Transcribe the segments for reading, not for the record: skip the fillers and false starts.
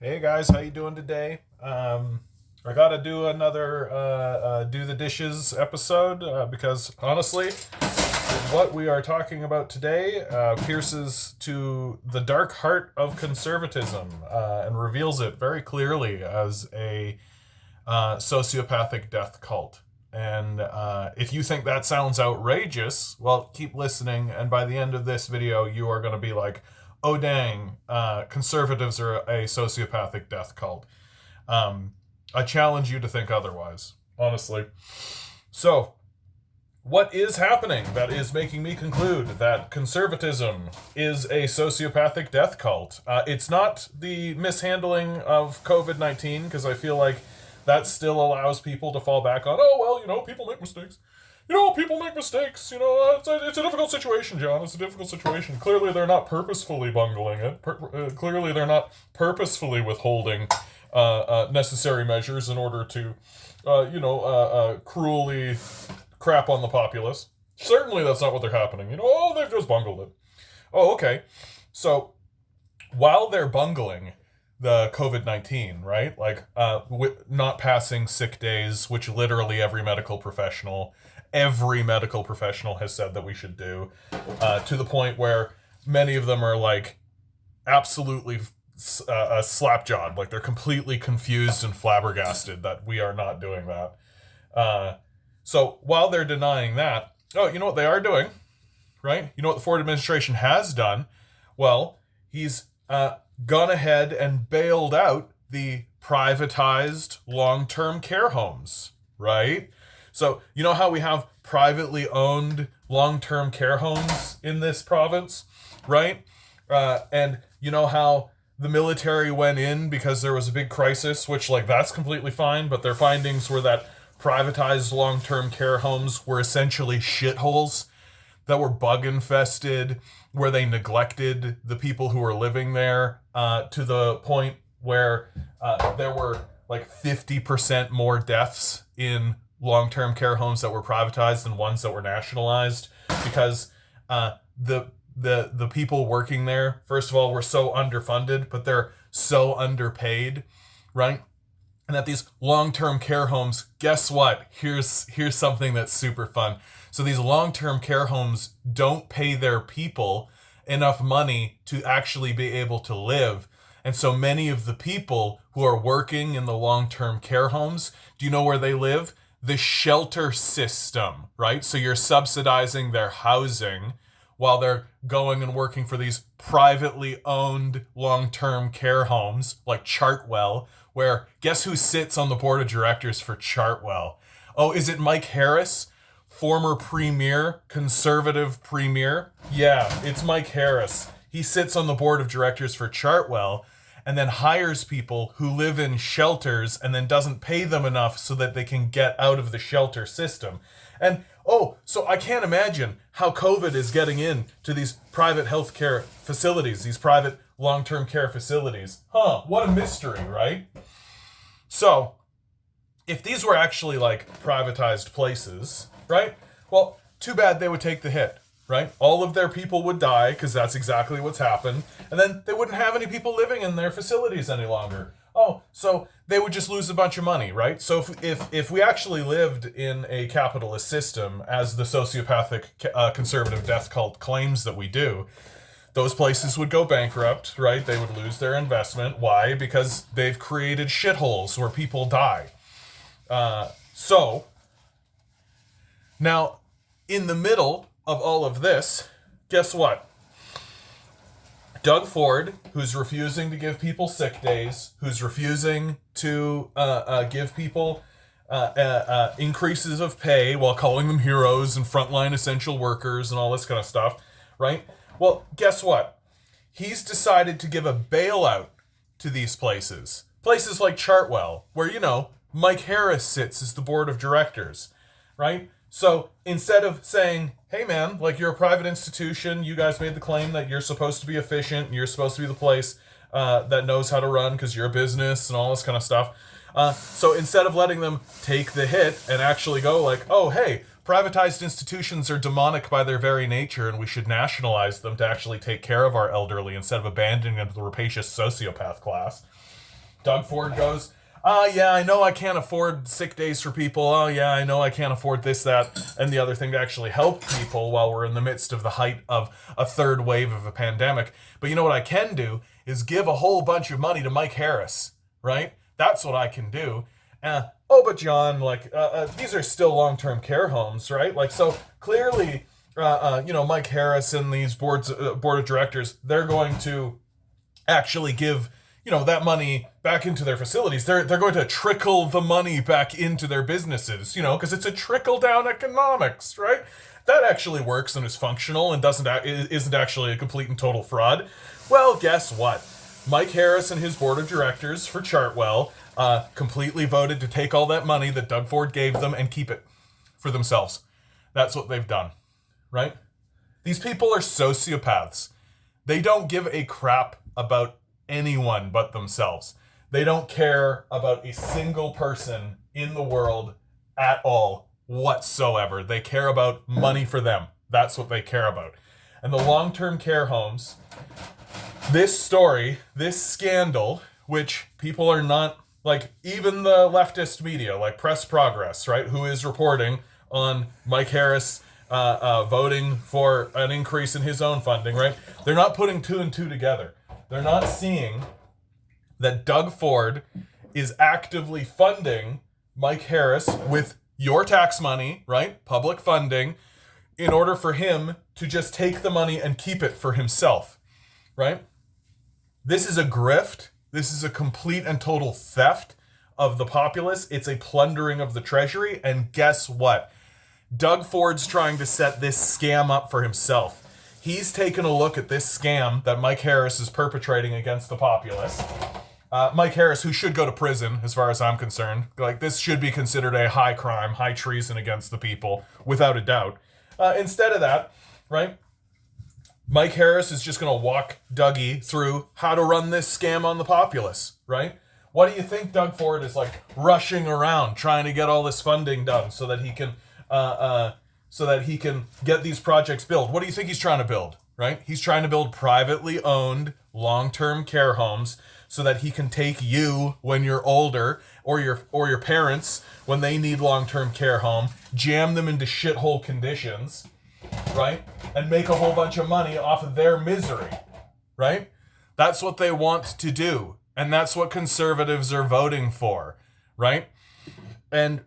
Hey guys, how you doing today? I gotta do another do the dishes episode because honestly, what we are talking about today pierces to the dark heart of conservatism and reveals it very clearly as a sociopathic death cult. And if you think that sounds outrageous, well, keep listening. And by the end of this video, you are going to be like, oh, dang, conservatives are a sociopathic death cult. I challenge you to think otherwise, honestly. So, what is happening that is making me conclude that conservatism is a sociopathic death cult? It's not the mishandling of COVID-19, because I feel like that still allows people to fall back on, oh, well, people make mistakes. People make mistakes. It's a difficult situation, John. It's a difficult situation. Clearly, they're not purposefully bungling it. Clearly, they're not purposefully withholding necessary measures in order to, cruelly crap on the populace. Certainly, that's not what they're happening. Oh, they've just bungled it. Oh, okay. So, while they're bungling the COVID-19, right? Like, not passing sick days, which literally every medical professional has said that we should do, to the point where many of them are like absolutely slapjawed, like they're completely confused and flabbergasted that we are not doing that. So while they're denying that, oh, you know what they are doing, right? You know what the Ford administration has done? Well, he's gone ahead and bailed out the privatized long-term care homes, right? So, you know how we have privately owned long-term care homes in this province, right? And you know how the military went in because there was a big crisis, which, like, that's completely fine, but their findings were that privatized long-term care homes were essentially shitholes that were bug-infested, where they neglected the people who were living there to the point where there were like 50% more deaths in long-term care homes that were privatized than ones that were nationalized, because the people working there, first of all, were so underfunded, but they're so underpaid, right? And that these long-term care homes, guess what? Here's something that's super fun. So these long-term care homes don't pay their people enough money to actually be able to live. And so many of the people who are working in the long-term care homes, do you know where they live? The shelter system, right? So you're subsidizing their housing while they're going and working for these privately owned long-term care homes like Chartwell, where guess who sits on the board of directors for Chartwell? Oh, is it Mike Harris? Former premier, conservative premier? Yeah, it's Mike Harris. He sits on the board of directors for Chartwell and then hires people who live in shelters and then doesn't pay them enough so that they can get out of the shelter system. And so I can't imagine how COVID is getting in to these private healthcare facilities, these private long-term care facilities. What a mystery, right? So, if these were actually like privatized places, right? Well, too bad they would take the hit, right? All of their people would die, because that's exactly what's happened, and then they wouldn't have any people living in their facilities any longer. Oh, so they would just lose a bunch of money, right? So if we actually lived in a capitalist system, as the sociopathic conservative death cult claims that we do, those places would go bankrupt, right? They would lose their investment. Why? Because they've created shitholes where people die. So, now, in the middle of all of this, guess what? Doug Ford, who's refusing to give people sick days, who's refusing to give people increases of pay while calling them heroes and frontline essential workers and all this kind of stuff, right? Well, guess what? He's decided to give a bailout to these places. Places like Chartwell, where, Mike Harris sits as the board of directors, right? So instead of saying, hey man, like, you're a private institution, you guys made the claim that you're supposed to be efficient, and you're supposed to be the place that knows how to run because you're a business and all this kind of stuff. So instead of letting them take the hit and actually go like, oh, hey, privatized institutions are demonic by their very nature and we should nationalize them to actually take care of our elderly instead of abandoning them to the rapacious sociopath class. Doug Ford goes, yeah, I know I can't afford sick days for people. Oh, yeah, I know I can't afford this, that, and the other thing to actually help people while we're in the midst of the height of a third wave of a pandemic. But you know what I can do is give a whole bunch of money to Mike Harris, right? That's what I can do. But John, these are still long-term care homes, right? So clearly, Mike Harris and these board of directors, they're going to actually give that money back into their facilities. They're going to trickle the money back into their businesses, because it's a trickle down economics, right? That actually works and is functional and isn't actually a complete and total fraud. Well, guess what? Mike Harris and his board of directors for Chartwell completely voted to take all that money that Doug Ford gave them and keep it for themselves. That's what they've done, right? These people are sociopaths. They don't give a crap about anyone but themselves. They don't care about a single person in the world at all whatsoever. They care about money for them. That's what they care about. And the long-term care homes, this story, this scandal, which people are not, even the leftist media, like Press Progress, right, who is reporting on Mike Harris voting for an increase in his own funding, right? They're not putting two and two together. They're not seeing that Doug Ford is actively funding Mike Harris with your tax money, right? Public funding, in order for him to just take the money and keep it for himself, right? This is a grift. This is a complete and total theft of the populace. It's a plundering of the treasury. And guess what? Doug Ford's trying to set this scam up for himself. He's taken a look at this scam that Mike Harris is perpetrating against the populace. Mike Harris, who should go to prison, as far as I'm concerned. This should be considered a high crime, high treason against the people, without a doubt. Instead of that, right, Mike Harris is just going to walk Dougie through how to run this scam on the populace, right? What do you think Doug Ford is rushing around trying to get all this funding done so that he can get these projects built? What do you think he's trying to build, right? He's trying to build privately owned long-term care homes so that he can take you when you're older, or your parents when they need long-term care home, jam them into shithole conditions, right? And make a whole bunch of money off of their misery, right? That's what they want to do. And that's what conservatives are voting for, right? And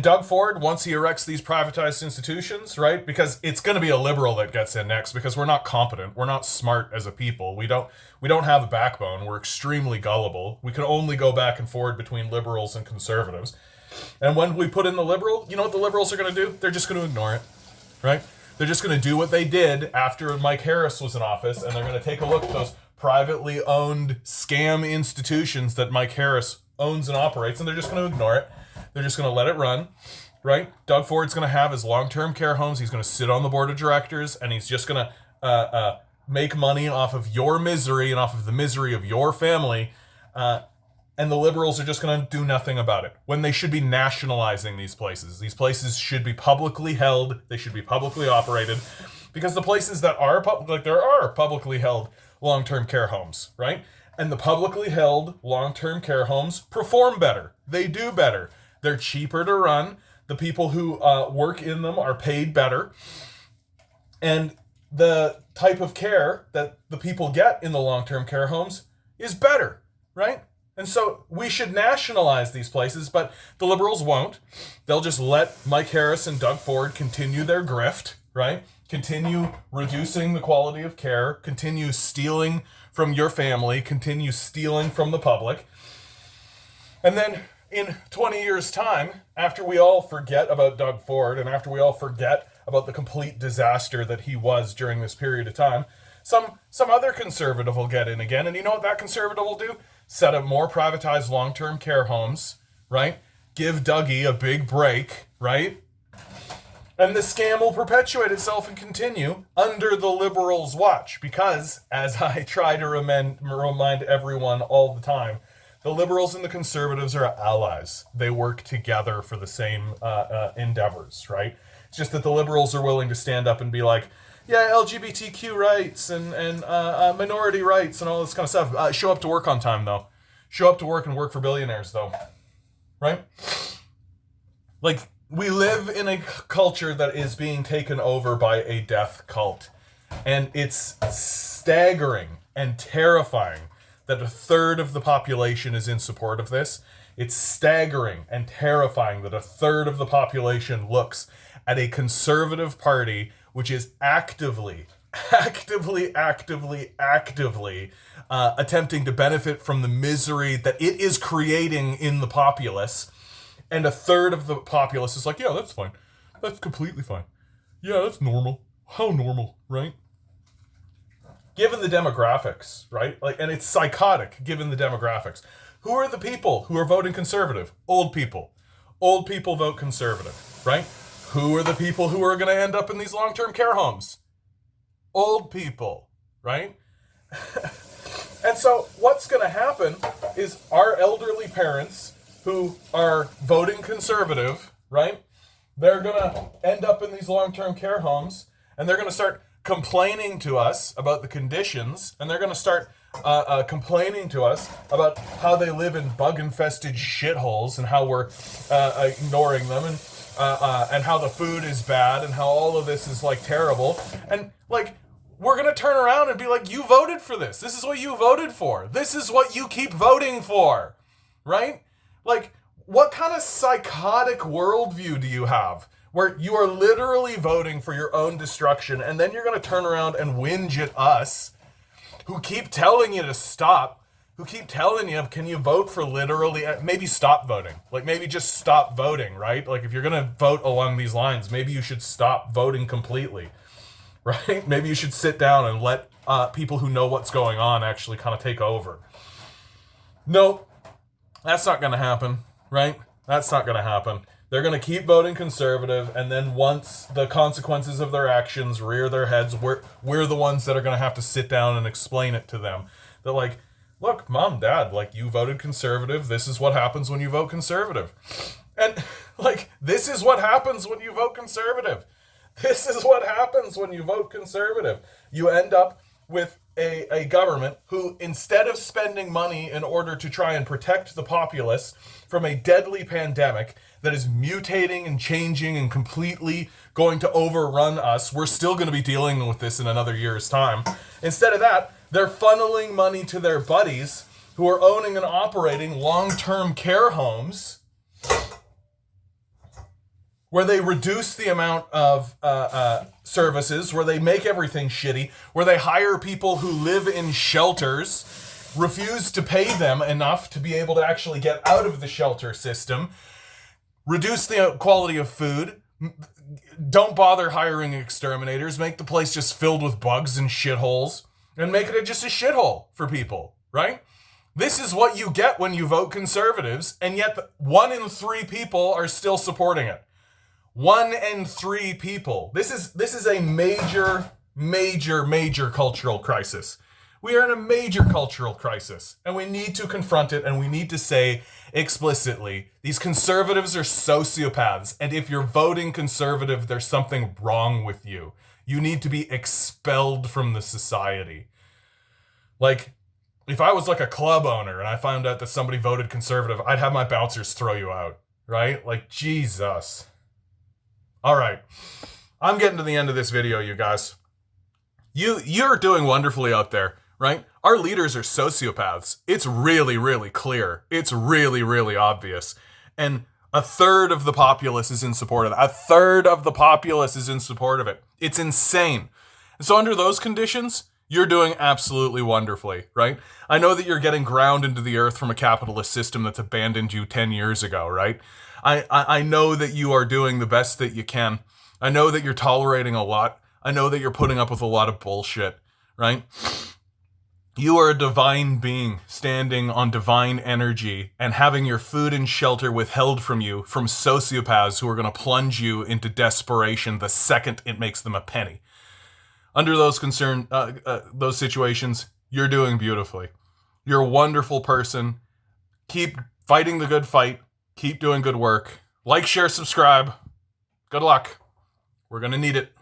Doug Ford, once he erects these privatized institutions, right? Because it's going to be a liberal that gets in next, because we're not competent. We're not smart as a people. We don't have a backbone. We're extremely gullible. We can only go back and forward between liberals and conservatives. And when we put in the liberal, you know what the liberals are going to do? They're just going to ignore it, right? They're just going to do what they did after Mike Harris was in office, and they're going to take a look at those privately owned scam institutions that Mike Harris owns and operates, and they're just going to ignore it. They're just going to let it run, right? Doug Ford's going to have his long-term care homes. He's going to sit on the board of directors, and he's just going to make money off of your misery and off of the misery of your family. And the liberals are just going to do nothing about it, when they should be nationalizing these places. These places should be publicly held. They should be publicly operated, because the places that are there are publicly held long-term care homes, right? And the publicly held long-term care homes perform better. They do better. They're cheaper to run. The people who work in them are paid better. And the type of care that the people get in the long-term care homes is better, right? And so we should nationalize these places, but the liberals won't. They'll just let Mike Harris and Doug Ford continue their grift, right? Continue reducing the quality of care, continue stealing from your family, continue stealing from the public. And then in 20 years' time, after we all forget about Doug Ford and after we all forget about the complete disaster that he was during this period of time, some other conservative will get in again. And you know what that conservative will do? Set up more privatized long-term care homes, right? Give Dougie a big break, right? And the scam will perpetuate itself and continue under the liberals' watch, because, as I try to remind everyone all the time, the liberals and the conservatives are allies. They work together for the same endeavors, right? It's just that the liberals are willing to stand up and be like, yeah, LGBTQ rights and minority rights and all this kind of stuff. Show up to work on time, though. Show up to work and work for billionaires, though. Right? Like, we live in a culture that is being taken over by a death cult. And it's staggering and terrifying that a third of the population is in support of this. It's staggering and terrifying that a third of the population looks at a conservative party which is actively attempting to benefit from the misery that it is creating in the populace. And a third of the populace is like, yeah, that's fine. That's completely fine. Yeah, that's normal. How normal, right? Given the demographics, right? Like, and it's psychotic given the demographics. Who are the people who are voting conservative? Old people. Old people vote conservative, right? Who are the people who are going to end up in these long-term care homes? Old people, right? And so what's going to happen is our elderly parents who are voting conservative, right? They're going to end up in these long-term care homes, and they're going to start complaining to us about the conditions, and they're going to start complaining to us about how they live in bug-infested shitholes and how we're ignoring them, and how the food is bad and how all of this is like terrible. And like, we're going to turn around and be like, you voted for this. This is what you voted for. This is what you keep voting for, right? Like, what kind of psychotic worldview do you have where you are literally voting for your own destruction, and then you're going to turn around and whinge at us who keep telling you to stop, who keep telling you, can you vote for literally, maybe stop voting. Like, maybe just stop voting, right? Like, if you're going to vote along these lines, maybe you should stop voting completely, right? Maybe you should sit down and let people who know what's going on actually kind of take over. No, that's not going to happen, right? That's not going to happen. They're going to keep voting conservative, and then once the consequences of their actions rear their heads, we're the ones that are going to have to sit down and explain it to them. They're like, look, Mom, Dad, like, you voted conservative. This is what happens when you vote conservative. And, like, this is what happens when you vote conservative. This is what happens when you vote conservative. You end up with a government who, instead of spending money in order to try and protect the populace from a deadly pandemic that is mutating and changing and completely going to overrun us, we're still going to be dealing with this in another year's time. Instead of that, they're funneling money to their buddies who are owning and operating long-term care homes where they reduce the amount of services, where they make everything shitty, where they hire people who live in shelters, refuse to pay them enough to be able to actually get out of the shelter system, reduce the quality of food, don't bother hiring exterminators, make the place just filled with bugs and shitholes, and make it just a shithole for people, right? This is what you get when you vote conservatives, and yet 1 in 3 people are still supporting it. 1 in 3 people. This is a major cultural crisis. We are in a major cultural crisis, and we need to confront it, and we need to say explicitly, these conservatives are sociopaths, and if you're voting conservative, there's something wrong with you. You need to be expelled from the society. Like, if I was like a club owner and I found out that somebody voted conservative, I'd have my bouncers throw you out, right? Like, Jesus. All right, I'm getting to the end of this video, you guys. You're doing wonderfully out there, right? Our leaders are sociopaths. It's really, really clear. It's really, really obvious. And a third of the populace is in support of it. A third of the populace is in support of it. It's insane. And so under those conditions, you're doing absolutely wonderfully, right? I know that you're getting ground into the earth from a capitalist system that's abandoned you 10 years ago, right? I know that you are doing the best that you can. I know that you're tolerating a lot. I know that you're putting up with a lot of bullshit, right? You are a divine being standing on divine energy and having your food and shelter withheld from you from sociopaths who are going to plunge you into desperation the second it makes them a penny. Under those those situations, you're doing beautifully. You're a wonderful person. Keep fighting the good fight. Keep doing good work. Like, share, subscribe. Good luck. We're going to need it.